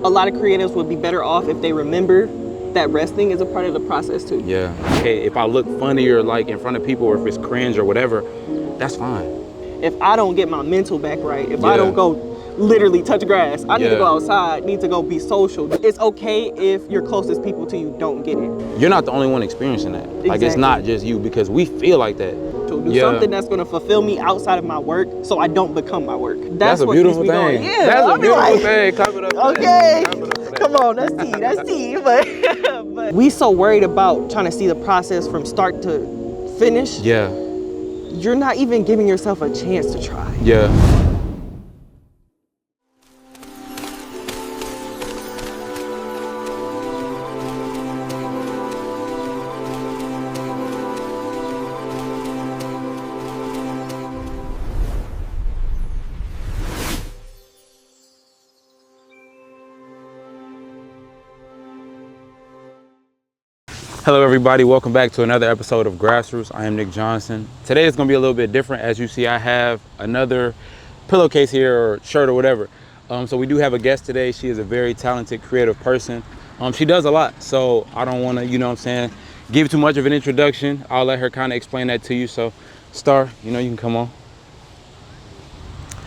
a lot of creatives would be better off if they remember that resting is a part of the process too. Yeah. Okay, if I look funny or like in front of people, or if it's cringe or whatever, that's fine. If I don't get my mental back right, if I don't go literally touch grass, I need to go outside, need to go be social. It's okay if your closest people to you don't get it. You're not the only one experiencing that. Exactly. Like, it's not just you, because we feel like that. To do something that's gonna fulfill me outside of my work, so I don't become my work. That's a what beautiful keeps me thing. going. Yeah, that's a beautiful thing. Clap it up. Okay, come on, that's tea. But we so worried about trying to see the process from start to finish. Yeah. You're not even giving yourself a chance to try. Yeah. Hello everybody, welcome back to another episode of Grassroots. I am Nick Johnson. Today is gonna be a little bit different. As you see, I have another pillowcase here, or shirt, or whatever. So we do have a guest today. She is a very talented, creative person. She does a lot, so I don't wanna, you know what I'm saying, give too much of an introduction. I'll let her kind of explain that to you. So Starr, you know, you can come on.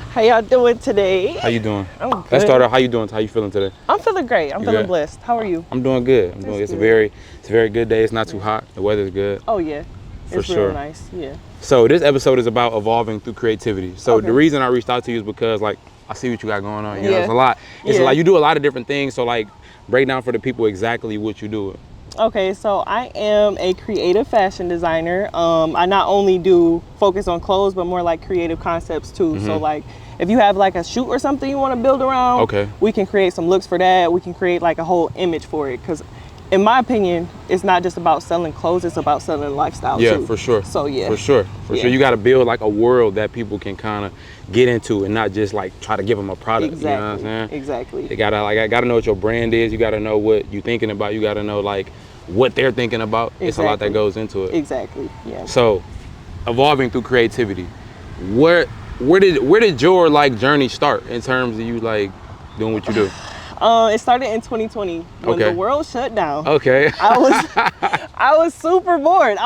How y'all doing today? How you doing? I'm good. Let's start out. How you doing? How you feeling today? I'm feeling great. I'm feeling blessed. How are you? I'm doing good. It's a very good day. It's not too hot. The weather's good. Oh yeah, it's real nice. Yeah. So this episode is about evolving through creativity. So the reason I reached out to you is because, like, I see what you got going on. You know, it's a lot. It's a lot. You do a lot of different things. So, like, break down for the people exactly what you do. Okay, so I am a creative fashion designer. I not only do focus on clothes, but more like creative concepts too. So like, if you have like a shoot or something you want to build around, we can create some looks for that. We can create like a whole image for it. Because in my opinion, it's not just about selling clothes, it's about selling lifestyle too. Yeah, for sure. So yeah. For sure. You got to build like a world that people can kind of get into, and not just like try to give them a product. Exactly. You know what I'm saying? Exactly. They gotta, like, I gotta know what your brand is. You gotta know what you're thinking about. You gotta know like what they're thinking about. Exactly. It's a lot that goes into it. Exactly. Yeah. So, evolving through creativity, where did your like journey start in terms of you like doing what you do? It started in 2020 when the world shut down. Okay. I was super bored.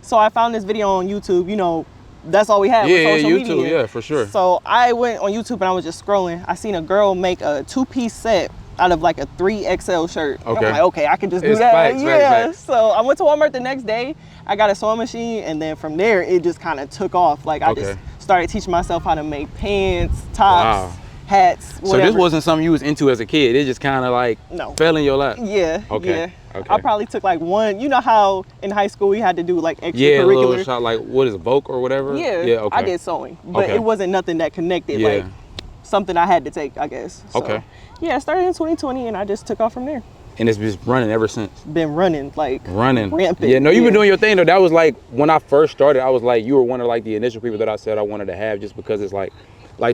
So I found this video on YouTube. You know, that's all we had with social YouTube, media. Yeah, for sure. So I went on YouTube and I was just scrolling. I seen a girl make a 2-piece set out of like a 3XL shirt. Okay. I'm like, okay, I can just do that. Facts. So I went to Walmart the next day. I got a sewing machine, and then from there it just kind of took off. Like I just started teaching myself how to make pants, tops, hats, whatever. So this wasn't something you was into as a kid. It just kind of like fell in your lap. Yeah. Okay. Yeah. Okay. I probably took like one. You know how in high school we had to do like extracurricular. Yeah, a little shot, like what is it, Vogue or whatever? Yeah. Yeah. Okay. I did sewing, but it wasn't nothing that connected. Like something I had to take, I guess. So, yeah, I started in 2020 and I just took off from there. And it's just running ever since. Been running, like rampant. Yeah, no, you've been doing your thing though. That was like when I first started, I was like, you were one of like the initial people that I said I wanted to have, just because it's like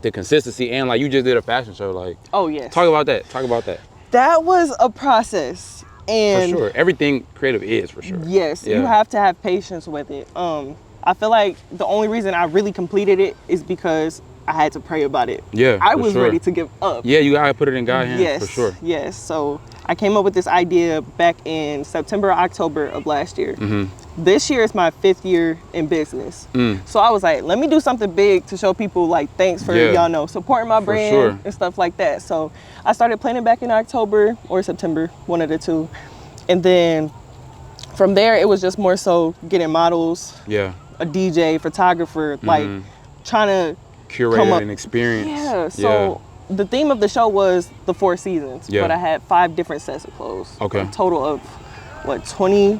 the consistency, and like you just did a fashion show. Like, oh yes. Talk about that. That was a process. And for sure. Everything creative is, for sure. Yes, you have to have patience with it. I feel like the only reason I really completed it is because I had to pray about it. Yeah, I was ready to give up. Yeah, you gotta put it in God's hands, for sure. Yes, so I came up with this idea back in September, October of last year. This year is my 5th year in business. So I was like, let me do something big to show people like, thanks for y'all know, supporting my brand and stuff like that. So I started planning back in October or September, one of the two. And then from there, it was just more so getting models, a DJ, photographer, like trying to curate an experience. Yeah, so the theme of the show was the 4 seasons, but I had 5 different sets of clothes. Okay. A total of, what, 20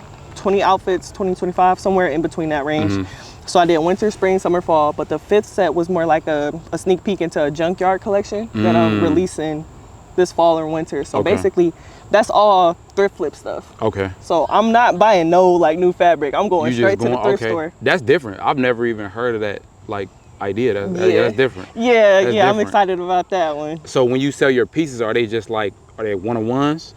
outfits, 25, somewhere in between that range. So I did winter, spring, summer, fall, but the 5th set was more like a sneak peek into a junkyard collection that I'm releasing this fall or winter. So basically, that's all thrift flip stuff. Okay. So I'm not buying no like new fabric. I'm going straight to the thrift store. That's different. I've never even heard of that like idea. That's different. Yeah, that's different. I'm excited about that one. So when you sell your pieces, are they one-on-ones?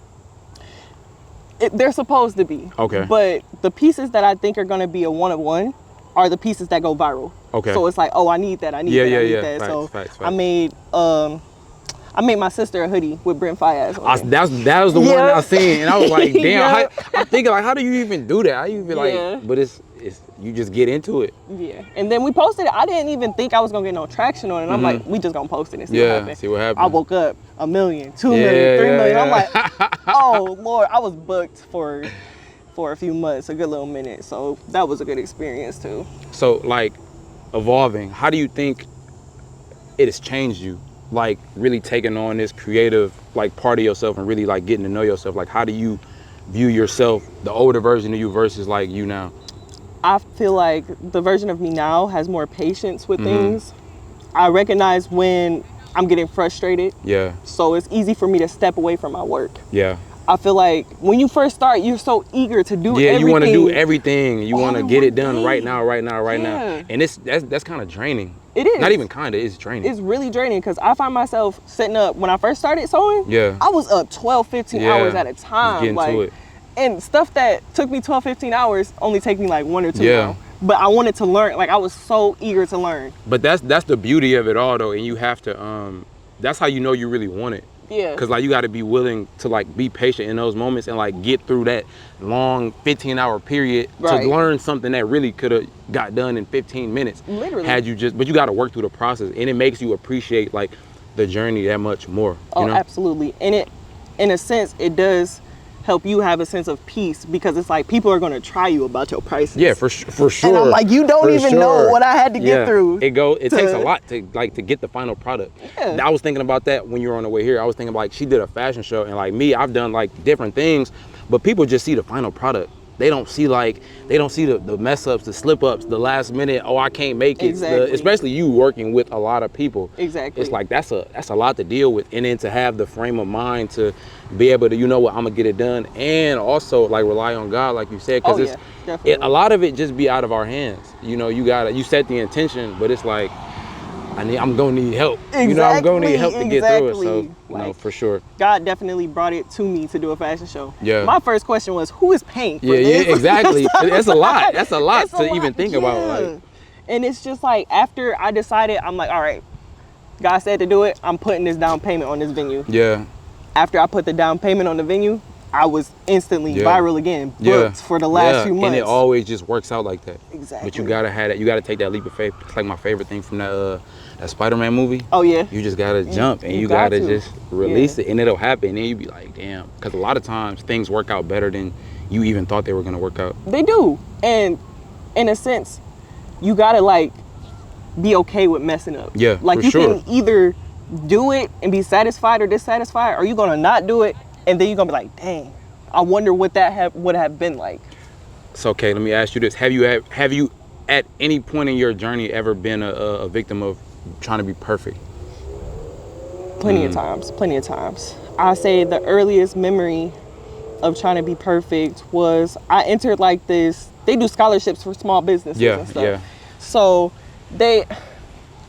They're supposed to be. Okay. But the pieces that I think are gonna be a one-of-one are the pieces that go viral. Okay. So it's like, oh, I need that. I need that. So facts. I I made my sister a hoodie with Brent Fayez on it. That was the one I seen, and I was like, damn. Yeah. I'm thinking like, how do you even do that? How you even like? But it's you just get into it. Yeah. And then we posted it. I didn't even think I was gonna get no traction on it. I'm like, we just gonna post it and see what happens. See what happens. I woke up 1 million, 2 million, 3 million. I'm like, oh Lord, I was booked for a few months, a good little minute. So that was a good experience too. So like, evolving, how do you think it has changed you? Like really taking on this creative like part of yourself and really like getting to know yourself. Like how do you view yourself, the older version of you versus like you now? I feel like the version of me now has more patience with things. I recognize when I'm getting frustrated. Yeah. So it's easy for me to step away from my work. Yeah. I feel like when you first start, you're so eager to do everything. Yeah, you want to do everything. You want to get it done right now. And that's kind of draining. It is. Not even kind of, it's draining. It's really draining because I find myself sitting up, when I first started sewing, I was up 12, 15 hours at a time. Getting to it. And stuff that took me 12, 15 hours only take me like 1 or 2 now. But I wanted to learn, like I was so eager to learn. But that's the beauty of it all though, and you have to, that's how you know you really want it. Yeah. Because like you got to be willing to like be patient in those moments and like get through that long 15-hour period to learn something that really could have got done in 15 minutes. Literally. But you got to work through the process, and it makes you appreciate like the journey that much more. You know? Absolutely. And it, in a sense, it does help you have a sense of peace because it's like people are going to try you about your prices. Yeah, for sure. And I'm like, you don't even know what I had to get through. It takes a lot to get the final product. Yeah. I was thinking about that when you were on the way here. I was thinking like she did a fashion show, and like me, I've done like different things, but people just see the final product. They don't see the mess ups, the slip ups, the last minute, oh I can't make it. Exactly. Especially you working with a lot of people. Exactly. It's like that's a lot to deal with, and then to have the frame of mind to be able to, you know what, I'm gonna get it done, and also like rely on God, like you said, because a lot of it just be out of our hands. You know, you set the intention, but it's like I'm gonna need help. Exactly, you know, I'm gonna need help to get through it. So, you know, for sure. God definitely brought it to me to do a fashion show. Yeah. My first question was, who is paying for this? Yeah, exactly. That's a lot. That's a lot to even think about. Like. And it's just like after I decided, I'm like, all right, God said to do it. I'm putting this down payment on this venue. Yeah. After I put the down payment on the venue, I was instantly viral again, booked for the last few months. And it always just works out like that. Exactly. But you gotta have that. You gotta take that leap of faith. It's like my favorite thing from that Spider-Man movie. Oh yeah. You just gotta jump and you gotta just release it, and it'll happen. And then you be like, damn. Because a lot of times things work out better than you even thought they were gonna work out. They do. And in a sense, you gotta like be okay with messing up. Yeah. Like you can either do it and be satisfied or dissatisfied, or you're gonna not do it and then you're gonna be like, dang, I wonder what that would have been like. So, okay, let me ask you this. Have you at any point in your journey ever been a victim of trying to be perfect? Plenty of times. I say the earliest memory of trying to be perfect was I entered like this, they do scholarships for small businesses and stuff. Yeah. So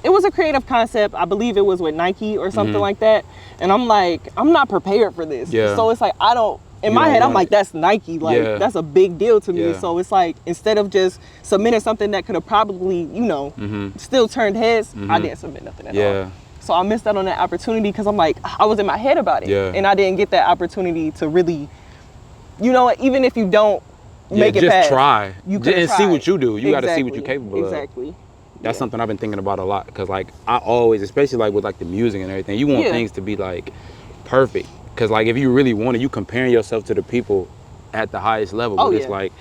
it was a creative concept. I believe it was with Nike or something like that. And I'm like, I'm not prepared for this. Yeah. So it's like, in my head, I'm like, that's Nike. Like, that's a big deal to me. So it's like, instead of just submitting something that could have probably, still turned heads, I didn't submit nothing at all. So I missed out on that opportunity because I'm like, I was in my head about it. Yeah. And I didn't get that opportunity to really, even if you don't make it past. Just try. You and see what you do. You got to see what you're capable of. Exactly. That's something I've been thinking about a lot, because like I always, especially like with like the music and everything, you want things to be like perfect, because like if you really want it, you comparing yourself to the people at the highest level. But it's like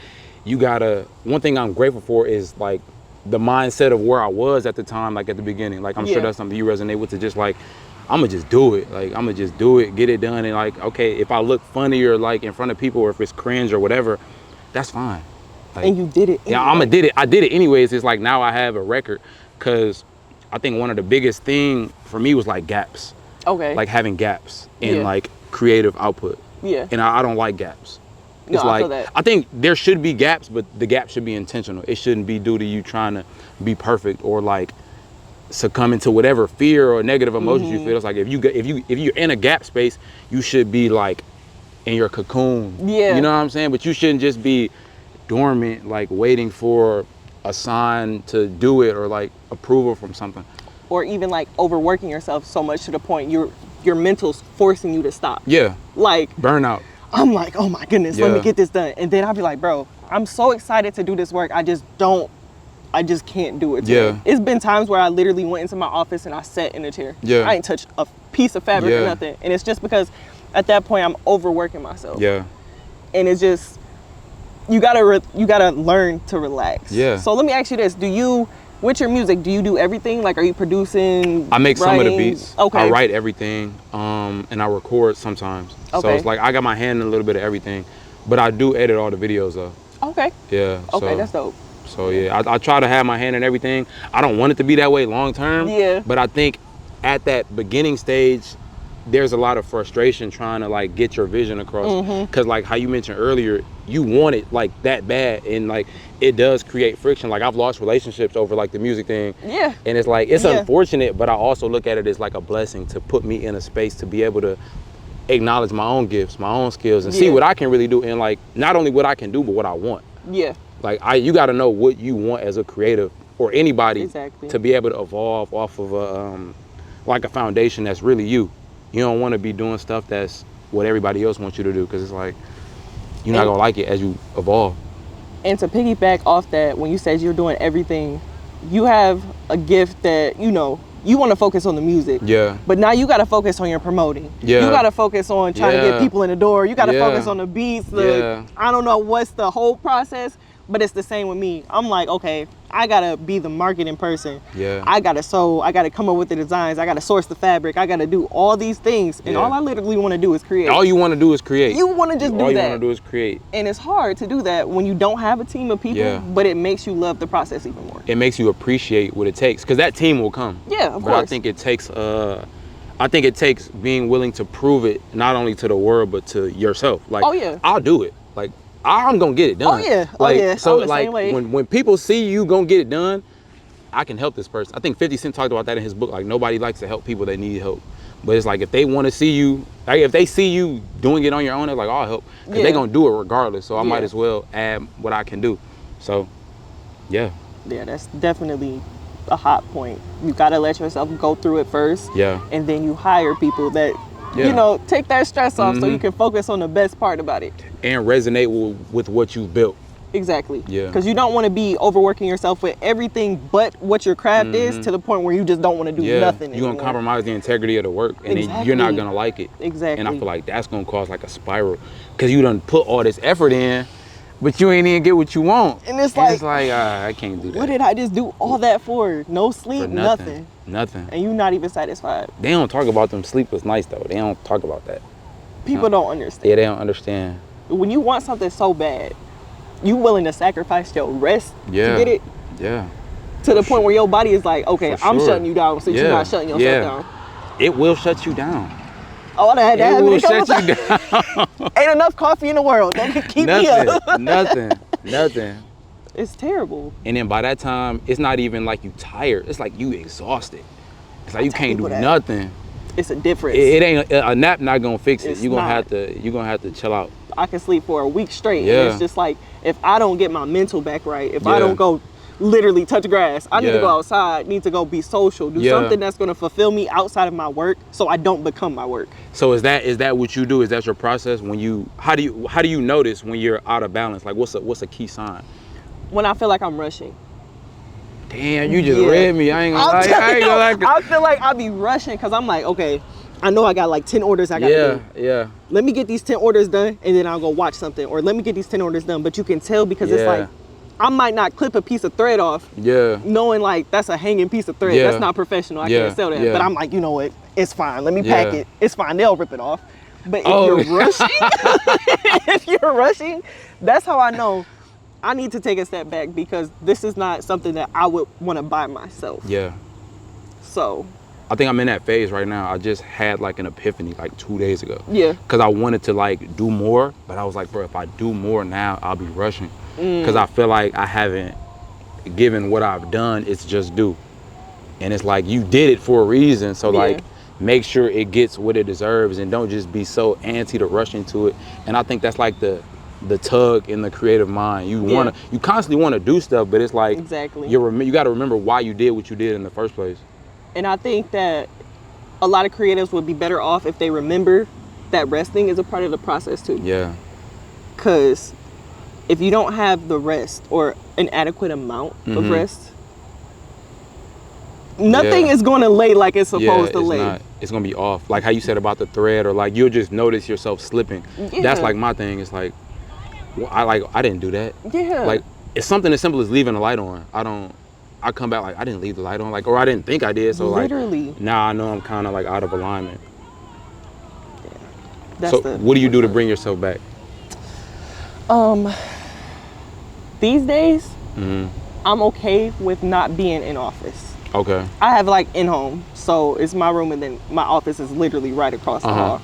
you gotta, one thing I'm grateful for is like the mindset of where I was at the time, like at the beginning. Like I'm sure that's something you resonate with, to just like, I'm gonna just do it. Like I'm gonna just do it, get it done, and like, okay, if I look funny or like in front of people, or if it's cringe or whatever, that's fine. Like, and you did it anyway. Yeah, I did it anyways. It's like now I have a record, because I think one of the biggest thing for me was like gaps. Okay. Like having gaps in like creative output. Yeah. And I don't like gaps. It's like, I feel that. I think there should be gaps, but the gap should be intentional. It shouldn't be due to you trying to be perfect or like succumbing to whatever fear or negative emotions you feel. It's like if you're in a gap space, you should be like in your cocoon. Yeah. You know what I'm saying? But you shouldn't just be dormant, like waiting for a sign to do it or like approval from something. Or even like overworking yourself so much to the point you're your mental's forcing you to stop. Yeah. Like burnout. I'm like, oh my goodness, let me get this done. And then I'll be like, bro, I'm so excited to do this work. I just can't do it today. Yeah. It's been times where I literally went into my office and I sat in a chair. Yeah. I ain't touched a piece of fabric or nothing. And it's just because at that point I'm overworking myself. Yeah. And it's just, you gotta learn to relax. Yeah. So let me ask you this: with your music, do you do everything? Like, are you producing? I make writing? some of the beats. Okay. I write everything, and I record sometimes. Okay. So it's like I got my hand in a little bit of everything, but I do edit all the videos though. Okay. Yeah. Okay, so, that's dope. So yeah, I try to have my hand in everything. I don't want it to be that way long term. Yeah. But I think at that beginning stage, there's a lot of frustration trying to like get your vision across. Cause like how you mentioned earlier, you want it like that bad, and like it does create friction. Like I've lost relationships over like the music thing. Yeah. And it's like, it's unfortunate, but I also look at it as like a blessing to put me in a space to be able to acknowledge my own gifts, my own skills, and see what I can really do, and like not only what I can do, but what I want. Yeah. Like you got to know what you want as a creative or anybody to be able to evolve off of a like a foundation that's really you. You don't want to be doing stuff that's what everybody else wants you to do, because it's like you're not gonna like it as you evolve. And to piggyback off that, when you said you're doing everything, you have a gift that you want to focus on the music. Yeah. But now you got to focus on your promoting. Yeah. You got to focus on trying to get people in the door. You got to focus on the beats. I don't know what's the whole process, but it's the same with me. I'm like, okay, I got to be the marketing person. Yeah. I got to sew. I got to come up with the designs. I got to source the fabric. I got to do all these things. And all I literally want to do is create. All you want to do is create. You want to just do that. All you want to do is create. And it's hard to do that when you don't have a team of people, but it makes you love the process even more. It makes you appreciate what it takes, because that team will come. Yeah, of course. But I think it takes being willing to prove it, not only to the world, but to yourself. Like, I'll do it. Like, I'm gonna get it done. So like when people see you gonna get it done, I can help this person. I think 50 Cent talked about that in his book. Like, nobody likes to help people that need help. But it's like, if they want to see you, like if they see you doing it on your own, they're like, oh, I'll help. Because they're gonna do it regardless. So I might as well add what I can do. So yeah. Yeah, that's definitely a hot point. You gotta let yourself go through it first. Yeah. And then you hire people that take that stress off so you can focus on the best part about it. And resonate with what you've built. Exactly. Yeah. Because you don't want to be overworking yourself with everything but what your craft is, to the point where you just don't want to do nothing anymore. You're going to compromise the integrity of the work, and then you're not going to like it. Exactly. And I feel like that's going to cause like a spiral, because you done put all this effort in, but you ain't even get what you want. And it's like I can't do that. What did I just do all that for? No sleep, for nothing. Nothing. And you're not even satisfied. They don't talk about them sleepless nights though. They don't talk about that. People don't understand. Yeah, they don't understand. When you want something so bad, you willing to sacrifice your rest to get it? Yeah. To the point where your body is like, okay, I'm shutting you down, so you're not shutting yourself down. It will shut you down. Oh, that it will shut you down. Ain't enough coffee in the world that can keep me up. Nothing. It's terrible. And then by that time, it's not even like you tired. It's like you exhausted. It's like you can't do nothing. It's a difference. It ain't a nap not gonna fix it. You're gonna have to chill out. I can sleep for a week straight. Yeah. And it's just like, if I don't get my mental back right, if I don't go literally touch grass, I need to go outside, need to go be social, do something that's gonna fulfill me outside of my work, so I don't become my work. So is that what you do? Is that your process? How do you notice when you're out of balance? Like what's a key sign? When I feel like I'm rushing. Damn, you just read me. I ain't gonna lie. I feel like I be rushing because I'm like, okay, I know I got like 10 orders I gotta do. Yeah. Let me get these 10 orders done, and then I'll go watch something. Or let me get these 10 orders done. But you can tell, because it's like, I might not clip a piece of thread off, knowing like that's a hanging piece of thread. That's not professional. I can't sell that. But I'm like, you know what? It's fine. Let me pack it. It's fine. They'll rip it off. But if you're rushing, that's how I know I need to take a step back, because this is not something that I would want to buy myself. Yeah. So I think I'm in that phase right now. I just had like an epiphany like 2 days ago. Yeah. Because I wanted to like do more, but I was like, bro, if I do more now, I'll be rushing. Because I feel like I haven't given what I've done its just due. And it's like, you did it for a reason. So like, make sure it gets what it deserves, and don't just be so anti to rush into it. And I think that's like the tug in the creative mind. You constantly want to do stuff, but it's like, you got to remember why you did what you did in the first place. And I think that a lot of creatives would be better off if they remember that resting is a part of the process too. Yeah. Because if you don't have the rest or an adequate amount of rest, nothing is going to lay like it's supposed to lay. It's going to be off. Like how you said about the thread, or like you'll just notice yourself slipping. Yeah. That's like my thing. It's like, I didn't do that. Yeah. Like it's something as simple as leaving the light on. I come back like I didn't leave the light on, like, or I didn't think I did. So literally, like now I know I'm kind of like out of alignment. Yeah. So what do you do to bring yourself back? These days, I'm okay with not being in office. Okay. I have like in-home, so it's my room and then my office is literally right across the hall.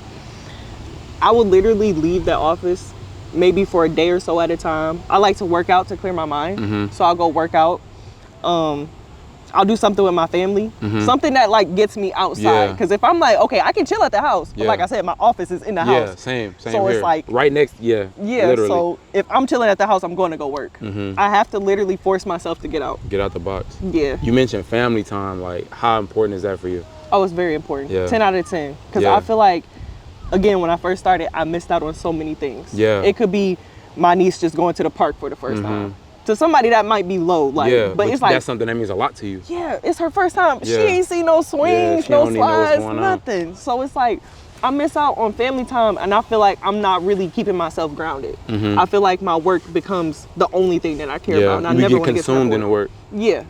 I would literally leave that office maybe for a day or so at a time. I like to work out to clear my mind, so I'll go work out. I'll do something with my family, something that like gets me outside. Because if I'm like, okay, I can chill at the house, but like I said, my office is in the house. Yeah, same so here. It's like right next. Yeah. Literally. So if I'm chilling at the house, I'm going to go work. I have to literally force myself to get out. Get out the box. Yeah. You mentioned family time. Like, how important is that for you? Oh, it's very important. Yeah. 10 out of 10. Because I feel like, again, when I first started, I missed out on so many things. Yeah. It could be my niece just going to the park for the first time. To somebody that might be low, like, but it's like that's something that means a lot to you. Yeah, it's her first time. Yeah. She ain't seen no swings, no slides, nothing. So it's like I miss out on family time, and I feel like I'm not really keeping myself grounded. I feel like my work becomes the only thing that I care about, and I never want to get consumed in the work. Yeah.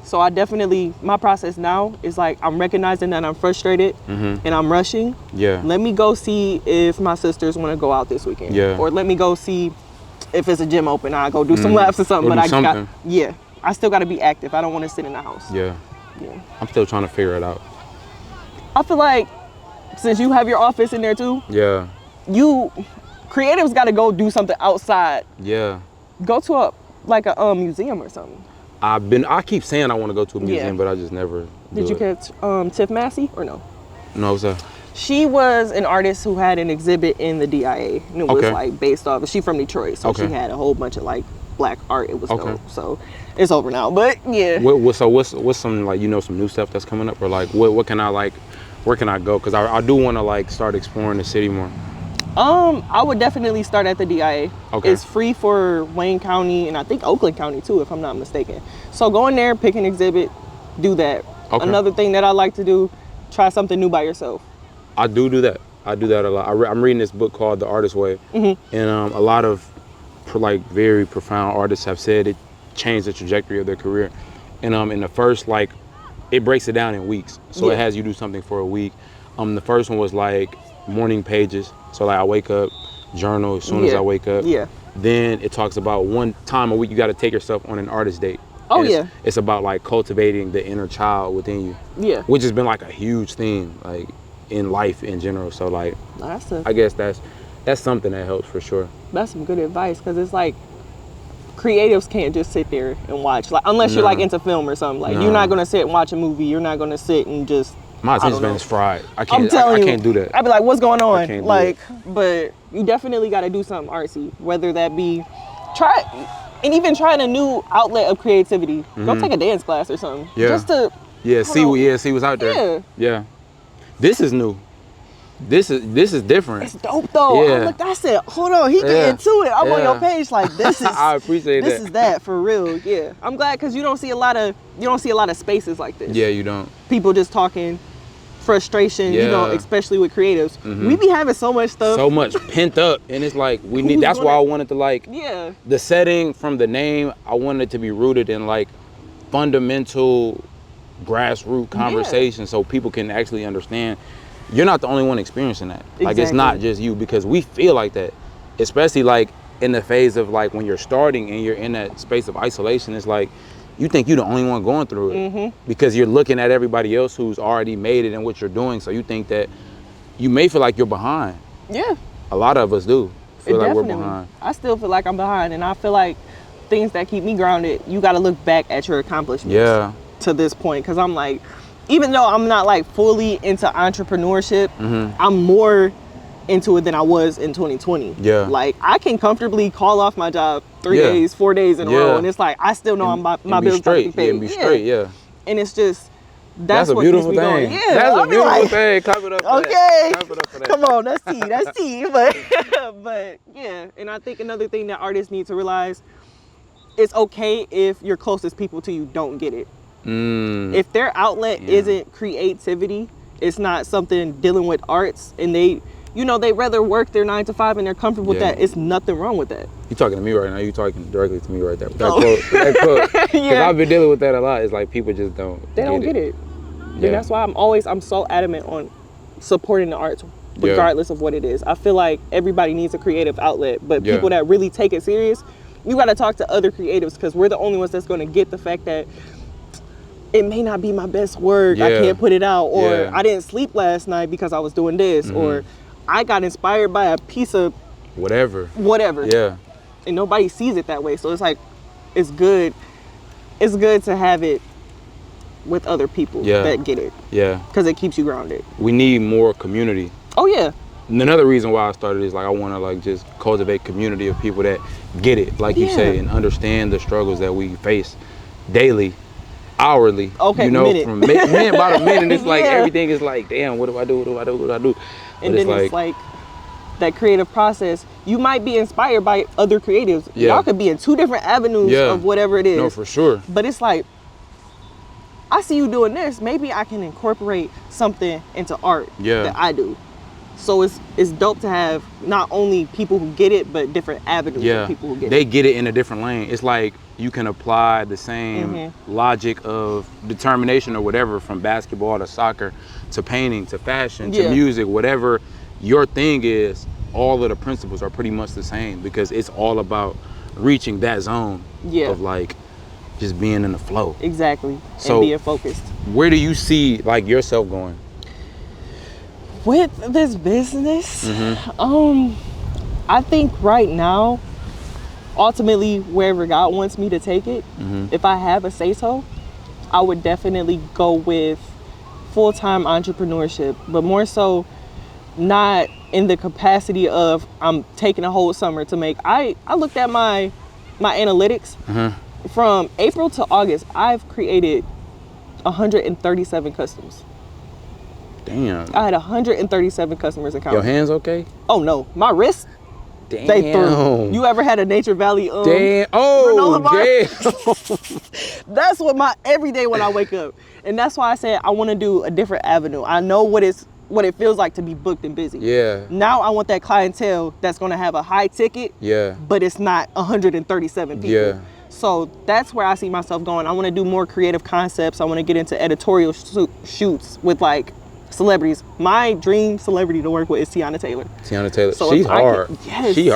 So I definitely, my process now is like I'm recognizing that I'm frustrated and I'm rushing. Yeah. Let me go see if my sisters want to go out this weekend. Yeah. Or let me go see if it's a gym open, I'll go do some laps or something. I still got to be active. I don't want to sit in the house. Yeah. I'm still trying to figure it out. I feel like since you have your office in there too, you creatives got to go do something outside. Yeah. Go to a museum or something. I keep saying I want to go to a museum, but I just never Did you catch Tiff Massey or no? No, what's that? She was an artist who had an exhibit in the DIA. And it was like based off, she's from Detroit, so she had a whole bunch of like black art. It was dope. So it's over now, but yeah. What's some like, some new stuff that's coming up, or like what can I like, where can I go? Because I do want to like start exploring the city more. I would definitely start at the DIA. It's free for Wayne County and I think Oakland County too, if I'm not mistaken. So go in there, pick an exhibit, do that. Another thing that I like to do, try something new by yourself. I do that. I do that a lot. I'm reading this book called The Artist's Way, and a lot of like very profound artists have said it changed the trajectory of their career. And in the first, like, it breaks it down in weeks. So it has you do something for a week. The first one was like morning pages. So like I wake up, journal as soon as I wake up. Yeah. Then it talks about one time a week you got to take yourself on an artist date. It's about like cultivating the inner child within you. Yeah. Which has been like a huge theme, like in life in general. So like, I guess that's something that helps for sure. That's some good advice, because it's like creatives can't just sit there and watch, like, unless you're like into film or something. Like you're not gonna sit and watch a movie. You're not gonna sit and just. My attention span is fried. I can't do that. I'd be like, what's going on? Like, but you definitely got to do something artsy, whether that be trying a new outlet of creativity. Go take a dance class or something. Yeah. Just to see what's out there. Yeah. This is new. This is different. It's dope though. Yeah. I said, hold on, he get into it. I'm on your page like this is. I appreciate this is that for real. Yeah, I'm glad, because you don't see a lot of spaces like this. Yeah, you don't. People just talking frustration, especially with creatives. We be having so much stuff. So much pent up, and it's like we need. That's why I wanted to like. Yeah. The setting from the name, I wanted it to be rooted in like fundamental grassroots conversation, so people can actually understand. You're not the only one experiencing that. Exactly. Like, it's not just you, because we feel like that, especially like in the phase of like when you're starting and you're in that space of isolation. It's like you think you're the only one going through it because you're looking at everybody else who's already made it in what you're doing. So you think that you may feel like you're behind. Yeah. A lot of us do feel like we're behind. I still feel like I'm behind, and I feel like things that keep me grounded, you got to look back at your accomplishments to this point, because I'm like, even though I'm not like fully into entrepreneurship, I'm more into it than I was in 2020. Yeah. Like, I can comfortably call off my job 3 days, 4 days in a row, and it's like I still know my bills straight. paid. Be straight. Yeah. And it's just That's a what beautiful keeps me thing. going. Yeah, That's a beautiful thing. Clap it up for that. Clap it up for that. Come on, that's tea. But yeah, and I think another thing that artists need to realize, it's okay if your closest people to you don't get it. If their outlet isn't creativity, it's not something dealing with arts, and they rather work their 9 to 5 and they're comfortable with that. It's nothing wrong with that. You talking to me right now? You talking directly to me right there? That quote. Because I've been dealing with that a lot. It's like people just don't. They don't get it. And that's why I'm so adamant on supporting the arts, regardless of what it is. I feel like everybody needs a creative outlet, but people that really take it serious, you got to talk to other creatives, because we're the only ones that's going to get the fact that it may not be my best work. I can't put it out, or I didn't sleep last night because I was doing this, or I got inspired by a piece of whatever. Yeah. And nobody sees it that way. So it's like, it's good to have it with other people that get it. Yeah. Because it keeps you grounded. We need more community. Oh yeah. And another reason why I started is like, I want to like just cultivate community of people that get it, like you say, and understand the struggles that we face daily, hourly. Okay, from minute by minute. It's like everything is like, damn, what do I do? What do I do? But and then it's like that creative process. You might be inspired by other creatives. Y'all could be in 2 different avenues of whatever it is. No, for sure. But it's like, I see you doing this. Maybe I can incorporate something into art that I do. So it's dope to have not only people who get it, but different avenues of people who get it. They get it in a different lane. It's like you can apply the same logic of determination or whatever, from basketball to soccer to painting to fashion to music, whatever your thing is, all of the principles are pretty much the same, because it's all about reaching that zone of like just being in the flow. Exactly. So, and being focused. Where do you see like yourself going with this business? I think right now, ultimately, wherever God wants me to take it, if I have a say-so, I would definitely go with full-time entrepreneurship, but more so not in the capacity of I'm taking a whole summer to make. I looked at my analytics. From April to August, I've created 137 customs. Damn. I had 137 customers account. Your hands okay? Oh no, my wrist. Damn. They through. You ever had a Nature Valley? Damn. Oh, damn. That's what my everyday when I wake up, and that's why I said I want to do a different avenue. I know what it feels like to be booked and busy. Yeah. Now I want that clientele that's gonna have a high ticket. Yeah. But it's not 137 people. Yeah. So that's where I see myself going. I want to do more creative concepts. I want to get into editorial shoots with like celebrities. My dream celebrity to work with is Tiana Taylor. Tiana Taylor. So she's hard.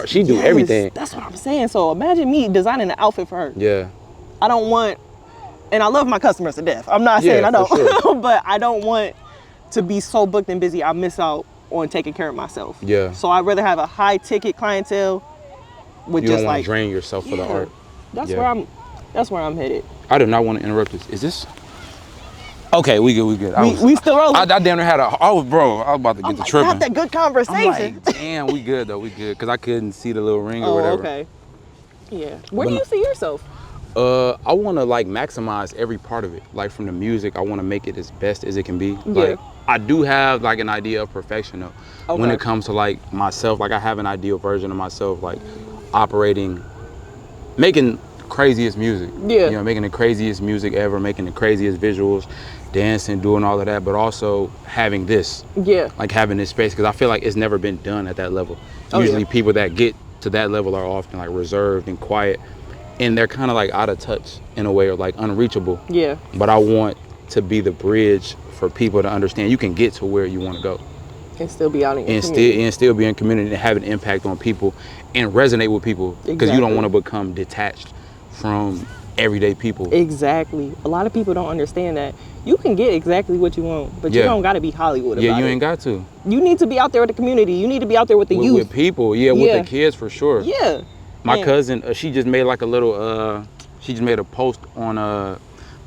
She do everything. That's what I'm saying. So imagine me designing an outfit for her. Yeah. I don't want, and I love my customers to death. I'm not saying I don't, sure. But I don't want to be so booked and busy I miss out on taking care of myself. Yeah. So I'd rather have a high ticket clientele with you just don't want like to drain yourself for the art. That's where I'm headed. I do not want to interrupt this. Is this? Okay, we good. We still rolling. I damn near had I was about to get the tripping. Had that good conversation. I'm like, damn, we good though. We good, because I couldn't see the little ring or whatever. Okay. Yeah. Where do you see yourself? I want to like maximize every part of it. Like from the music, I want to make it as best as it can be. Like I do have like an idea of perfection though. When it comes to like myself, like I have an ideal version of myself, like operating, making craziest music. Yeah. You know, making the craziest music ever, making the craziest visuals, dancing, doing all of that, but also having this. Yeah. Like having this space, because I feel like it's never been done at that level. Usually people that get to that level are often like reserved and quiet, and they're kind of like out of touch in a way, or like unreachable. Yeah. But I want to be the bridge for people to understand you can get to where you want to go. And still be out in your community. And still be in community and have an impact on people and resonate with people, because you don't want to become detached from everyday people. Exactly. A lot of people don't understand that you can get exactly what you want, but you don't got to be Hollywood about it. Yeah, you ain't got to. You need to be out there with the community. You need to be out there with the youth. With people, with the kids for sure. Yeah. My cousin, she just made like a little, she just made a post on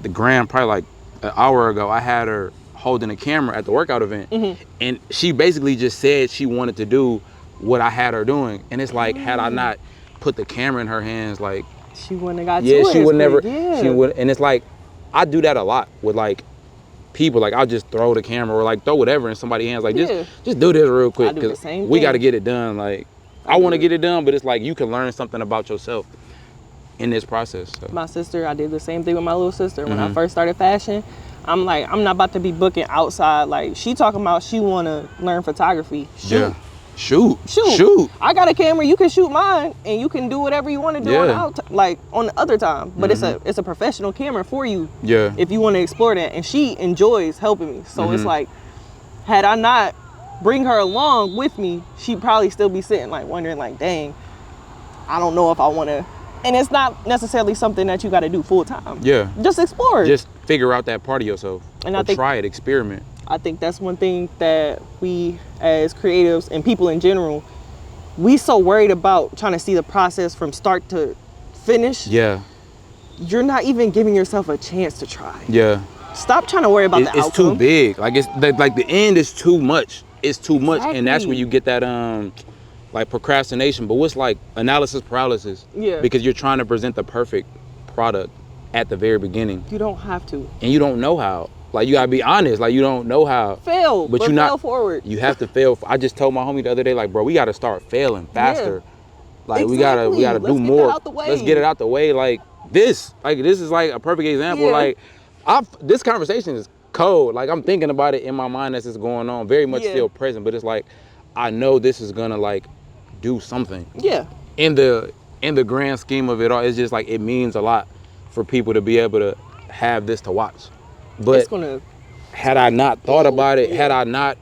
the gram probably like an hour ago. I had her holding a camera at the workout event, and she basically just said she wanted to do what I had her doing. And it's like, had I not put the camera in her hands, like, she wouldn't have got to it. She would never. She would, and it's like, I do that a lot with like people, like I'll just throw the camera or like throw whatever in somebody's hands, like just do this real quick because we got to get it done. Like I want to get it done, but it's like you can learn something about yourself in this process. So. My sister, I did the same thing with my little sister. When I first started fashion, I'm like, I'm not about to be booking outside. Like she talking about she want to learn photography. Shoot. I got a camera. You can shoot mine, and you can do whatever you want to do on the other time. But it's a professional camera for you. Yeah. If you want to explore that, and she enjoys helping me. So it's like, had I not bring her along with me, she'd probably still be sitting like wondering like, dang, I don't know if I want to. And it's not necessarily something that you got to do full time. Yeah. Just explore. Just figure out that part of yourself. And I think, try it, experiment. I think that's one thing that we as creatives and people in general, we so worried about trying to see the process from start to finish. Yeah. You're not even giving yourself a chance to try. Yeah. Stop trying to worry about the outcome. It's too big. Like it's like the end is too much. It's too much, and that's where you get that like procrastination. But what's like analysis paralysis? Yeah. Because you're trying to present the perfect product at the very beginning. You don't have to. And you don't know how. Like you gotta be honest. Like you don't know how. Fail, but you fail forward. You have to fail. I just told my homie the other day, like, bro, we gotta start failing faster. Yeah. Like we gotta do more. Let's get it out the way. Like this is like a perfect example. Yeah. Like this conversation is cold. Like I'm thinking about it in my mind as it's going on, very much still present. But it's like I know this is gonna like do something. Yeah. In the grand scheme of it all, it's just like it means a lot for people to be able to have this to watch. But had I not thought about it, had I not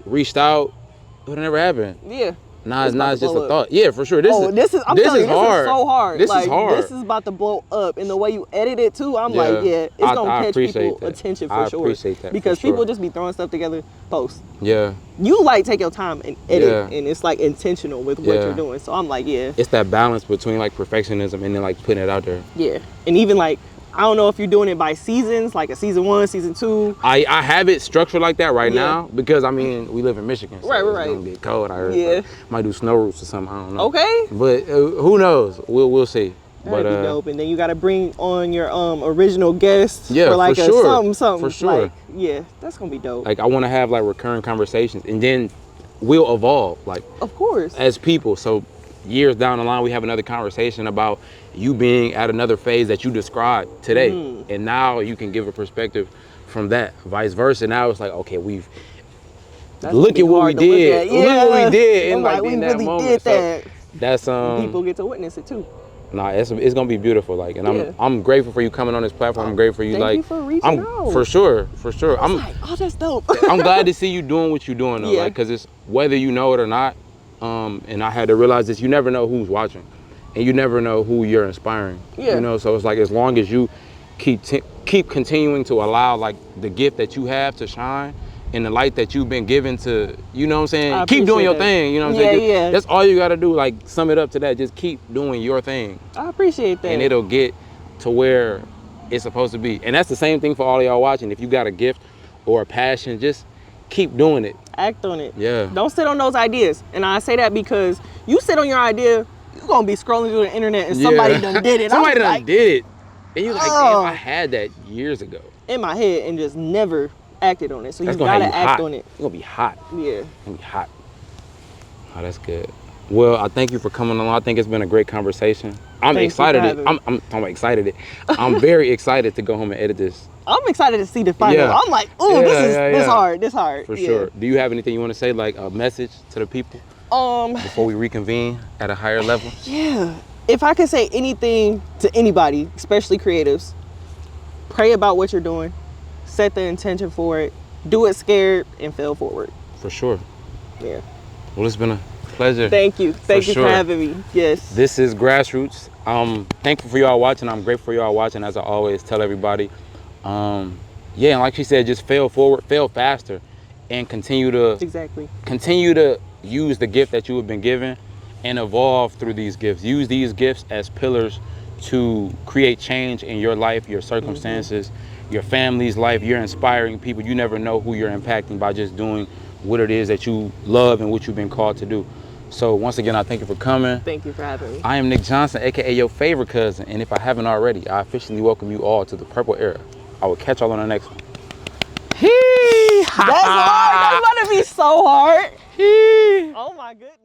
reached out, it would have never happened. Yeah. It's just a thought. Yeah, for sure. This is hard. This is so hard. This is hard. This is about to blow up. And the way you edit it too, I'm like, it's going to catch people's attention for sure. I appreciate that. Because people just be throwing stuff together, post. Yeah. You like take your time and edit, and it's like intentional with what you're doing. So I'm like, it's that balance between like perfectionism and then like putting it out there. Yeah. And even like, I don't know if you're doing it by seasons, like a season 1, season 2. I have it structured like that right now because I mean we live in Michigan, so it's gonna get cold. I heard. Yeah. Might do snow routes or something. I don't know. Okay. But who knows? We'll see. That'd be dope. And then you got to bring on your original guest for like something. For sure. Like, that's gonna be dope. Like I want to have like recurring conversations, and then we'll evolve. Like of course as people. So years down the line, we have another conversation about you being at another phase that you described today. And now you can give a perspective from that, vice versa. Now it's like, okay, look at what we did. Look at what we did. And like in that really moment. So that's people get to witness it too. Nah, it's gonna be beautiful. Like, and I'm grateful for you coming on this platform. I'm grateful for you. Thank you for reaching out. For sure. I'm like, oh, that's dope. I'm glad to see you doing what you're doing though. Like, cause it's whether you know it or not. And I had to realize this: you never know who's watching, and you never know who you're inspiring. Yeah. You know, so it's like as long as you keep continuing to allow like the gift that you have to shine, and the light that you've been given to, you know what I'm saying? Keep doing your thing. You know what I'm saying? Yeah. That's all you gotta do. Like sum it up to that. Just keep doing your thing. I appreciate that. And it'll get to where it's supposed to be. And that's the same thing for all of y'all watching. If you got a gift or a passion, just keep doing it. Act on it. Yeah. Don't sit on those ideas. And I say that because you sit on your idea, you're gonna be scrolling through the internet and somebody done did it. Somebody done did it. And you're like, damn, I had that years ago. In my head and just never acted on it. So you gotta act on it. It's gonna be hot. Yeah. It's gonna be hot. Oh, that's good. Well, I thank you for coming along. I think it's been a great conversation. I'm excited. I'm talking about excited. I'm very excited to go home and edit this. I'm excited to see the final. Yeah. I'm like, ooh, this hard. This hard. For sure. Do you have anything you want to say, like a message to the people? Before we reconvene at a higher level? Yeah. If I could say anything to anybody, especially creatives, pray about what you're doing, set the intention for it, do it scared, and fail forward. For sure. Yeah. Well, it's been a pleasure. Thank you. Thank you for having me. Yes. This is Grassroots. I'm thankful for y'all watching. I'm grateful for y'all watching, as I always tell everybody. And like she said, just fail forward, fail faster, and continue to use the gift that you have been given and evolve through these gifts. Use these gifts as pillars to create change in your life, your circumstances, your family's life. You're inspiring people. You never know who you're impacting by just doing what it is that you love and what you've been called to do. So once again, I thank you for coming. Thank you for having me. I am Nick Johnson, aka your favorite cousin. And if I haven't already, I officially welcome you all to the Purple Era. I will catch y'all on the next one. That's hard. That's about to be so hard. Oh my goodness.